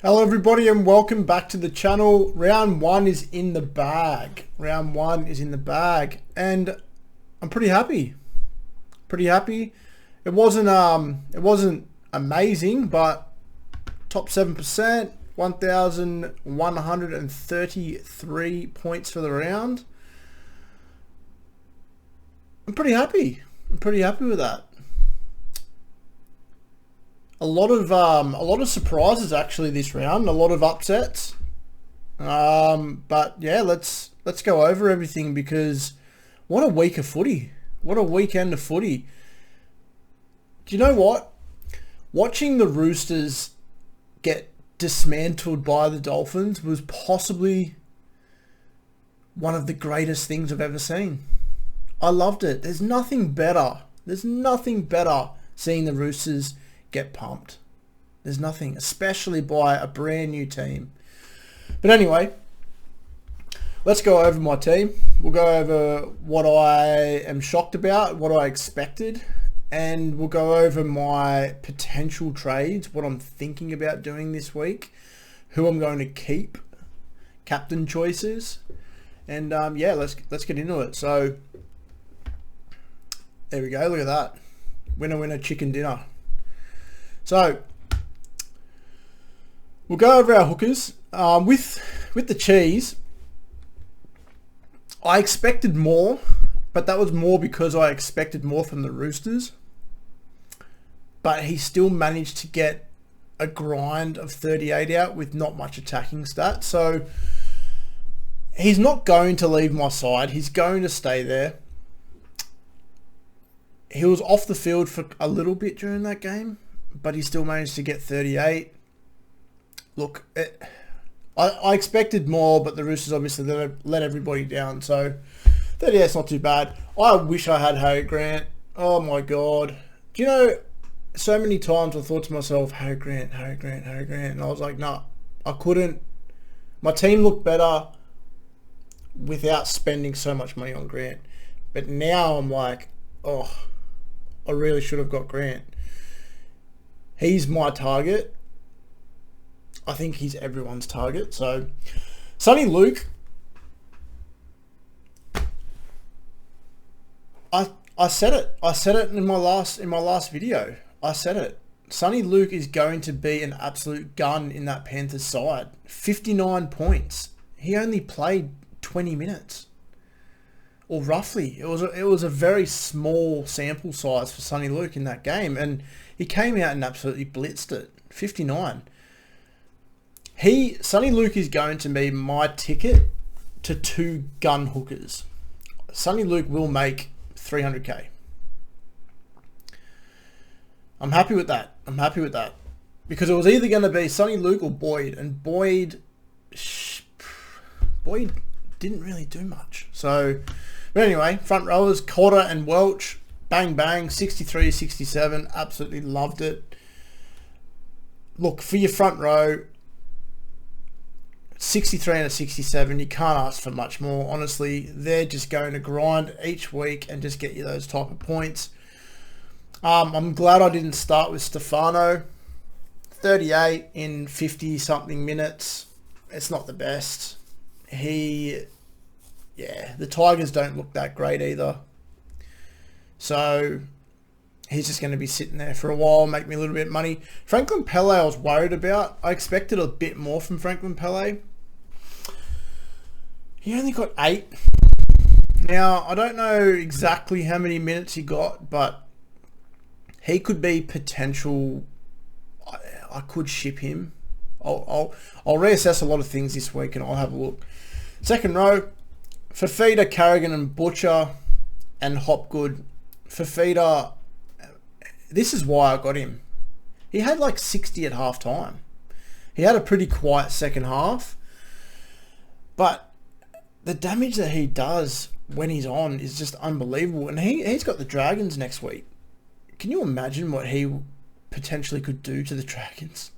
Hello everybody and welcome back to the channel. Round one is in the bag. Round one is in the bag and I'm pretty happy. It wasn't amazing, but top 7%, 1,133 points for the round. I'm pretty happy with that. A lot of surprises actually this round, a lot of upsets. But yeah, let's go over everything because what a week of footy. What a weekend of footy. Do you know what? Watching the Roosters get dismantled by the Dolphins was possibly one of the greatest things I've ever seen. I loved it. There's nothing better seeing the Roosters get pumped. There's nothing, especially by a brand new team. But anyway, let's go over my team. We'll go over what I am shocked about, what I expected, and we'll go over my potential trades, what I'm thinking about doing this week, who I'm going to keep, captain choices, and yeah, let's get into it. So there we go. Look at that. Winner, chicken dinner. So we'll go over our hookers. With the cheese, I expected more, but that was more because I expected more from the Roosters. But he still managed to get a grind of 38 out with not much attacking stats. So he's not going to leave my side. He's going to stay there. He was off the field for a little bit during that game, but he still managed to get 38. Look, I expected more, but the Roosters obviously let everybody down. So 38's not too bad. I wish I had Harry Grant. Oh my God. Do you know, so many times I thought to myself, Harry Grant. And I was like, nah, I couldn't. My team looked better without spending so much money on Grant. But now I'm like, oh, I really should have got Grant. He's my target. I think he's everyone's target. So, Sonny Luke, I said it. I said it in my last video. I said it. Sonny Luke is going to be an absolute gun in that Panthers side. 59 points. He only played 20 minutes. Or roughly. It was a very small sample size for Sonny Luke in that game, and he came out and absolutely blitzed it. 59. Sonny Luke is going to be my ticket to 2 gun hookers. Sonny Luke will make 300k. I'm happy with that. Because it was either going to be Sonny Luke or Boyd, and Boyd didn't really do much. So, but anyway, front rowers, Cotter and Welch, bang bang, 63, 67, absolutely loved it. Look, for your front row, 63 and a 67, you can't ask for much more. Honestly, they're just going to grind each week and just get you those type of points. I'm glad I didn't start with Stefano. 38 in 50 something minutes. It's not the best. The Tigers don't look that great either. So he's just going to be sitting there for a while, make me a little bit of money. Franklin Pele I was worried about. I expected a bit more from Franklin Pele. He only got 8. Now, I don't know exactly how many minutes he got, but he could be potential. I could ship him. I'll reassess a lot of things this week and I'll have a look. Second row, Fafita, Carrigan and Butcher and Hopgood. Fafita, this is why I got him. He had like 60 at half time. He had a pretty quiet second half. But the damage that he does when he's on is just unbelievable. And he's got the Dragons next week. Can you imagine what he potentially could do to the Dragons?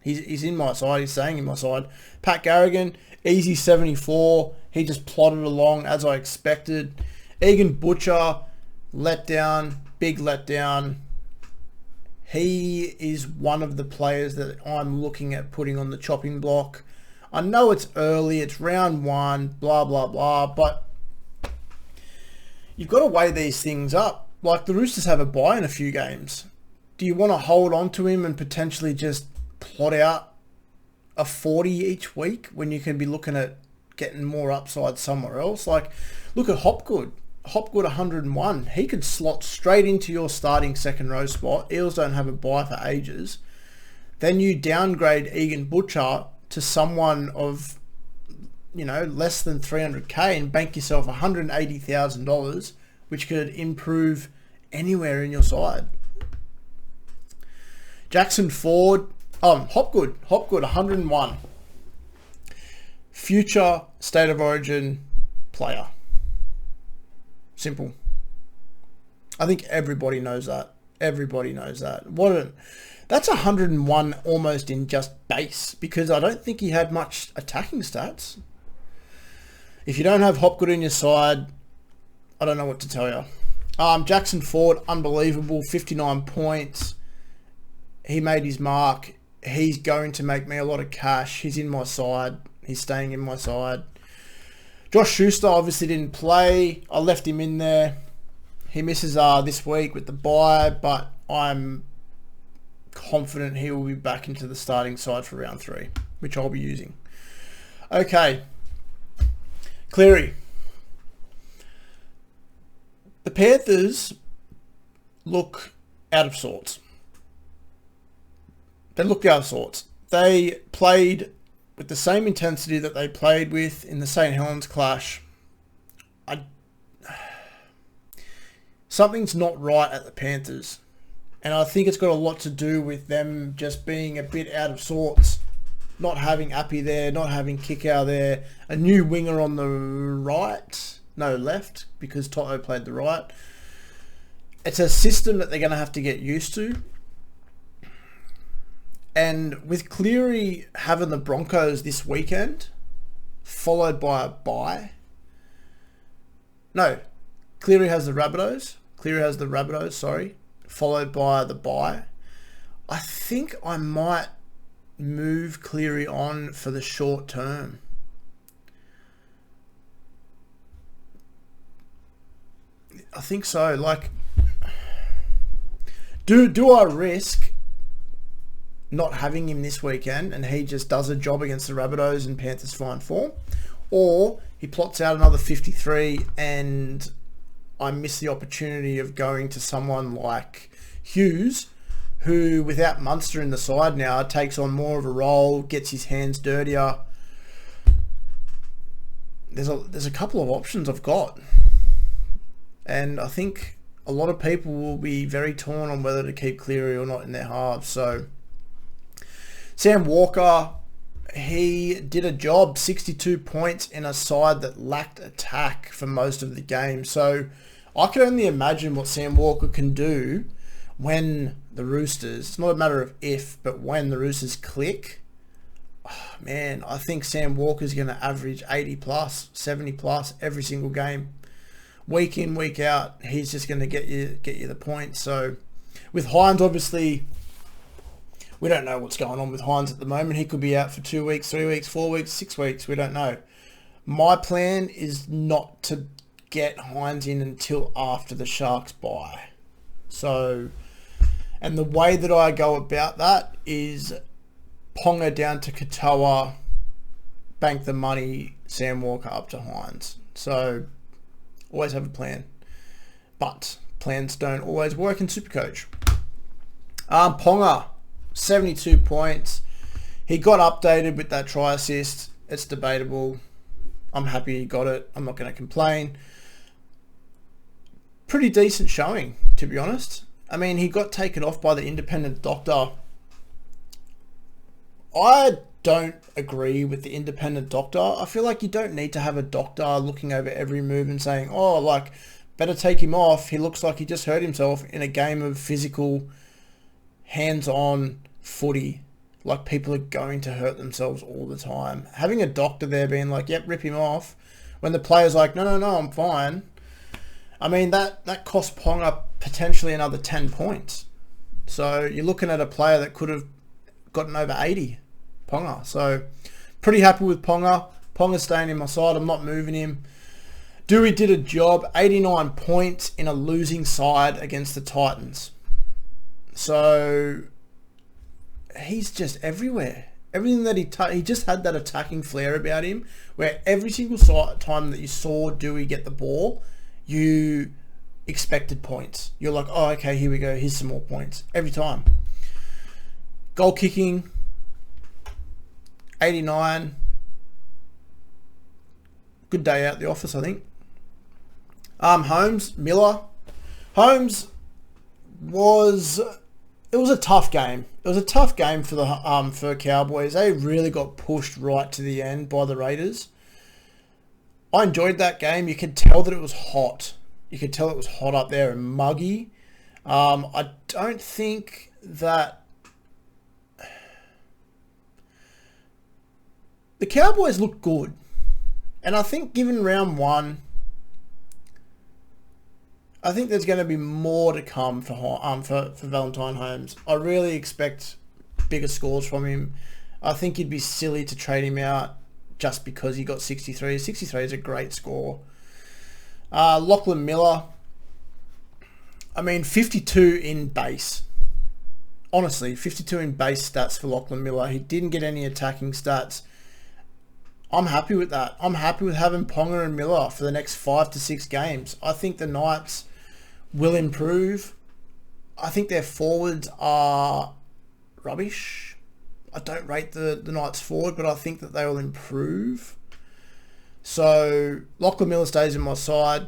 He's in my side. He's staying in my side. Pat Garrigan, easy 74. He just plodded along as I expected. Egan Butcher, letdown, big letdown. He is one of the players that I'm looking at putting on the chopping block. I know it's early, it's round 1, blah, blah, blah, but you've got to weigh these things up. Like, the Roosters have a bye in a few games. Do you want to hold on to him and potentially just plot out a 40 each week when you can be looking at getting more upside somewhere else? Like, look at Hopgood. Hopgood 101. He could slot straight into your starting second row spot. Eels don't have a bye for ages. Then you downgrade Egan Butcher to someone of, less than 300k and bank yourself $180,000, which could improve anywhere in your side. Jackson Ford, Hopgood 101. Future State of Origin player. Simple. I think everybody knows that. Everybody knows that. That's 101 almost in just base, because I don't think he had much attacking stats. If you don't have Hopgood in your side, I don't know what to tell you. Jackson Ford, unbelievable, 59 points. He made his mark. He's going to make me a lot of cash. He's in my side. He's staying in my side. Josh Schuster obviously didn't play. I left him in there. He misses this week with the bye, but I'm confident he will be back into the starting side for round 3, which I'll be using. Okay. Cleary. The Panthers look out of sorts. They looked out of sorts. They played with the same intensity that they played with in the St. Helens clash. Something's not right at the Panthers. And I think it's got a lot to do with them just being a bit out of sorts. Not having Appy there, not having Kickow there. A new winger on the right. No, left, because Toto played the right. It's a system that they're going to have to get used to. And with Cleary having the Broncos this weekend, followed by a bye. No, Cleary has the Rabbitohs. Followed by the bye. I think I might move Cleary on for the short term. I think so. Like, do I risk not having him this weekend and he just does a job against the Rabbitohs and Panthers find form? Or he plots out another 53 and I miss the opportunity of going to someone like Hughes, who without Munster in the side now takes on more of a role, gets his hands dirtier. There's a couple of options I've got. And I think a lot of people will be very torn on whether to keep Cleary or not in their halves. So Sam Walker, he did a job, 62 points in a side that lacked attack for most of the game. So I can only imagine what Sam Walker can do when the Roosters, it's not a matter of if, but when the Roosters click. Oh, man, I think Sam Walker's going to average 80 plus, 70 plus every single game. Week in, week out, he's just going to get you the points. So with Hines, obviously, we don't know what's going on with Hines at the moment. He could be out for 2 weeks, 3 weeks, 4 weeks, 6 weeks. We don't know. My plan is not to get Hines in until after the Sharks bye. So, and the way that I go about that is Ponga down to Katoa, bank the money, Sam Walker up to Hines. So, always have a plan. But plans don't always work in Supercoach. Ponga, 72 points. He got updated with that try assist. It's debatable. I'm happy he got it. I'm not going to complain. Pretty decent showing, to be honest. I mean, he got taken off by the independent doctor. I don't agree with the independent doctor. I feel like you don't need to have a doctor looking over every move and saying, oh, like, better take him off. He looks like he just hurt himself in a game of physical, hands-on footy. Like, people are going to hurt themselves all the time. Having a doctor there being like, yep, rip him off, when the player's like, no, I'm fine. I mean, that cost Ponga potentially another 10 points. So you're looking at a player that could have gotten over 80, Ponga. So pretty happy with Ponga. Ponga's staying in my side. I'm not moving him. Dewey did a job. 89 points in a losing side against the Titans. So he's just everywhere. Everything that he just had that attacking flair about him, where every single time that you saw Dewey get the ball, you expected points. You're like, oh, okay, here we go. Here's some more points. Every time. Goal kicking, 89. Good day out the office, I think. Holmes, Miller. Holmes was a tough game. It was a tough game for the for Cowboys. They really got pushed right to the end by the Raiders. I enjoyed that game. You could tell that it was hot. You could tell it was hot up there and muggy. I don't think that the Cowboys looked good. And I think given round one, I think there's going to be more to come for Valentine Holmes. I really expect bigger scores from him. I think it'd be silly to trade him out just because he got 63. 63 is a great score. Lachlan Miller, 52 in base. Honestly, 52 in base stats for Lachlan Miller. He didn't get any attacking stats. I'm happy with that. I'm happy with having Ponga and Miller for the next 5 to 6 games. I think the Knights will improve. I think their forwards are rubbish. I don't rate the Knights forward, but I think that they will improve. So Lachlan Miller stays in my side.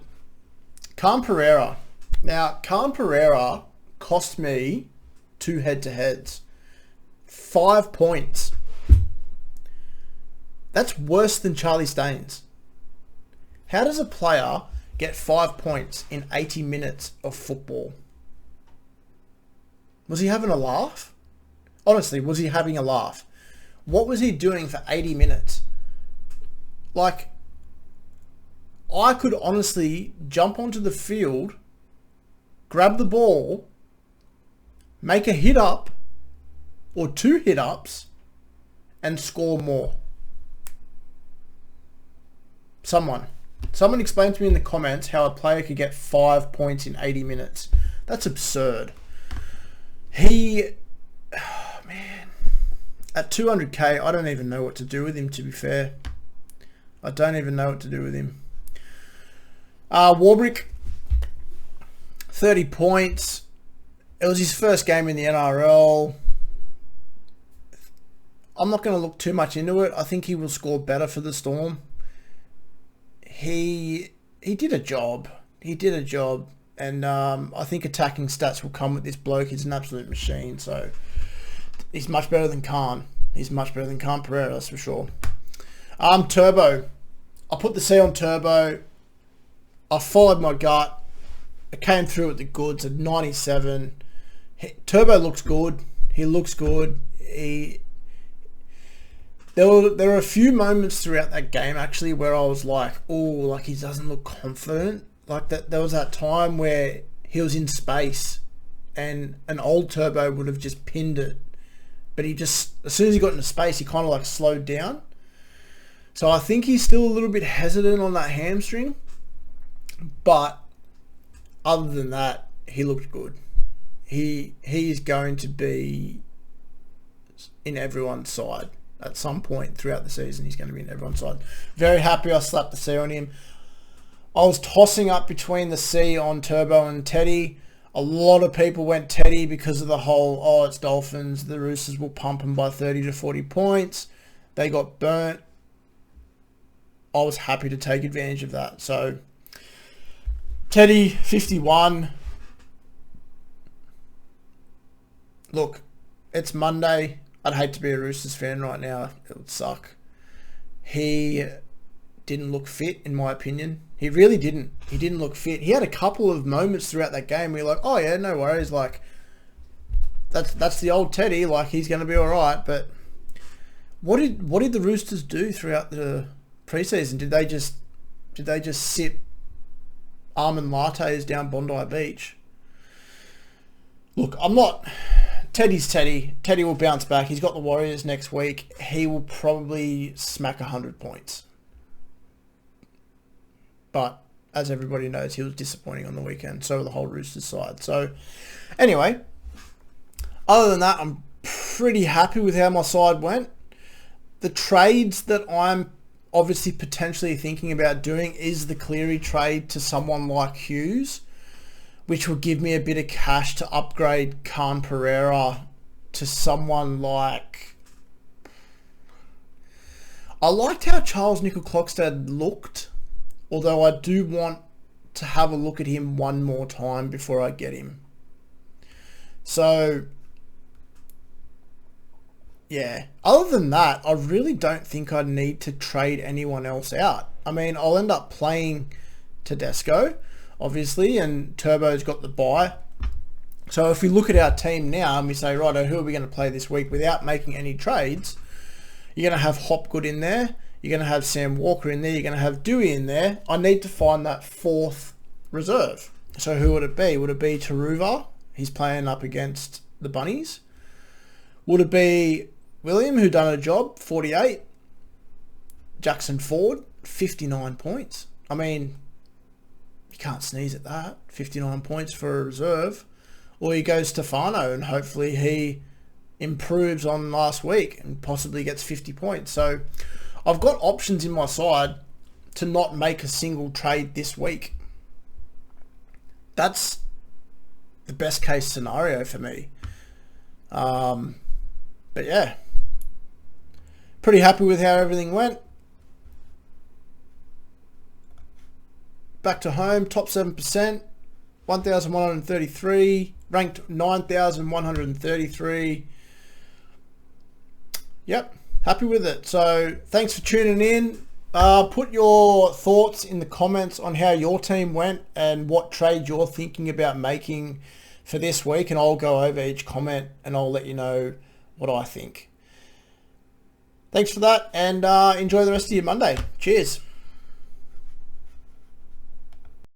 Khan Pereira. Now, Khan Pereira cost me 2 head-to-heads. 5 points. That's worse than Charlie Staines. How does a player get 5 points in 80 minutes of football? Was he having a laugh? Honestly, was he having a laugh? What was he doing for 80 minutes? Like, I could honestly jump onto the field, grab the ball, make a hit up or 2 hit ups and score more. Someone explain to me in the comments how a player could get 5 points in 80 minutes. That's absurd. At 200k, I don't even know what to do with him, to be fair. I don't even know what to do with him. Warbrick, 30 points. It was his first game in the NRL. I'm not going to look too much into it. I think he will score better for the Storm. He did a job. And I think attacking stats will come with this bloke. He's an absolute machine. So he's much better than Khan. He's much better than Khan Pereira, that's for sure. Turbo. I put the C on Turbo. I followed my gut. I came through with the goods at 97. Turbo looks good. He looks good. There were a few moments throughout that game actually where I was like, oh, like he doesn't look confident. Like that, there was that time where he was in space and an old Turbo would have just pinned it. But he just, as soon as he got into space, he kind of like slowed down. So I think he's still a little bit hesitant on that hamstring. But other than that, he looked good. He is going to be in everyone's side. At some point throughout the season, he's going to be in everyone's side. Very happy I slapped the C on him. I was tossing up between the C on Turbo and Teddy. A lot of people went Teddy because of the whole, oh, it's Dolphins. The Roosters will pump them by 30 to 40 points. They got burnt. I was happy to take advantage of that. So, Teddy, 51. Look, it's Monday. I'd hate to be a Roosters fan right now. It would suck. He didn't look fit, in my opinion. He really didn't. He didn't look fit. He had a couple of moments throughout that game where you're like, oh yeah, no worries. Like, that's the old Teddy. Like, he's going to be all right. But what did the Roosters do throughout the preseason? Did they just sip almond lattes down Bondi Beach? Look, I'm not... Teddy's Teddy. Teddy will bounce back. He's got the Warriors next week. He will probably smack 100 points. But as everybody knows, he was disappointing on the weekend. So the whole Roosters side. So anyway, other than that, I'm pretty happy with how my side went. The trades that I'm obviously potentially thinking about doing is the Cleary trade to someone like Hughes, which will give me a bit of cash to upgrade Khan Pereira to someone like... I liked how Charles Nickel-Klokstad looked, although I do want to have a look at him one more time before I get him. So, yeah. Other than that, I really don't think I need to trade anyone else out. I mean, I'll end up playing Tedesco, obviously, and Turbo's got the bye. So if we look at our team now and we say, right, who are we going to play this week without making any trades? You're going to have Hopgood in there. You're going to have Sam Walker in there. You're going to have Dewey in there. I need to find that fourth reserve. So who would it be? Would it be Taruva? He's playing up against the Bunnies. Would it be William, who done a job, 48? Jackson Ford, 59 points. I mean, you can't sneeze at that. 59 points for a reserve. Or you go Stefano and hopefully he improves on last week and possibly gets 50 points. So I've got options in my side to not make a single trade this week. That's the best case scenario for me. But yeah, pretty happy with how everything went. Back to home, top 7%, 1,133, ranked 9,133. Yep, happy with it. So thanks for tuning in. Put your thoughts in the comments on how your team went and what trade you're thinking about making for this week, and I'll go over each comment and I'll let you know what I think. Thanks for that, and enjoy the rest of your Monday. Cheers.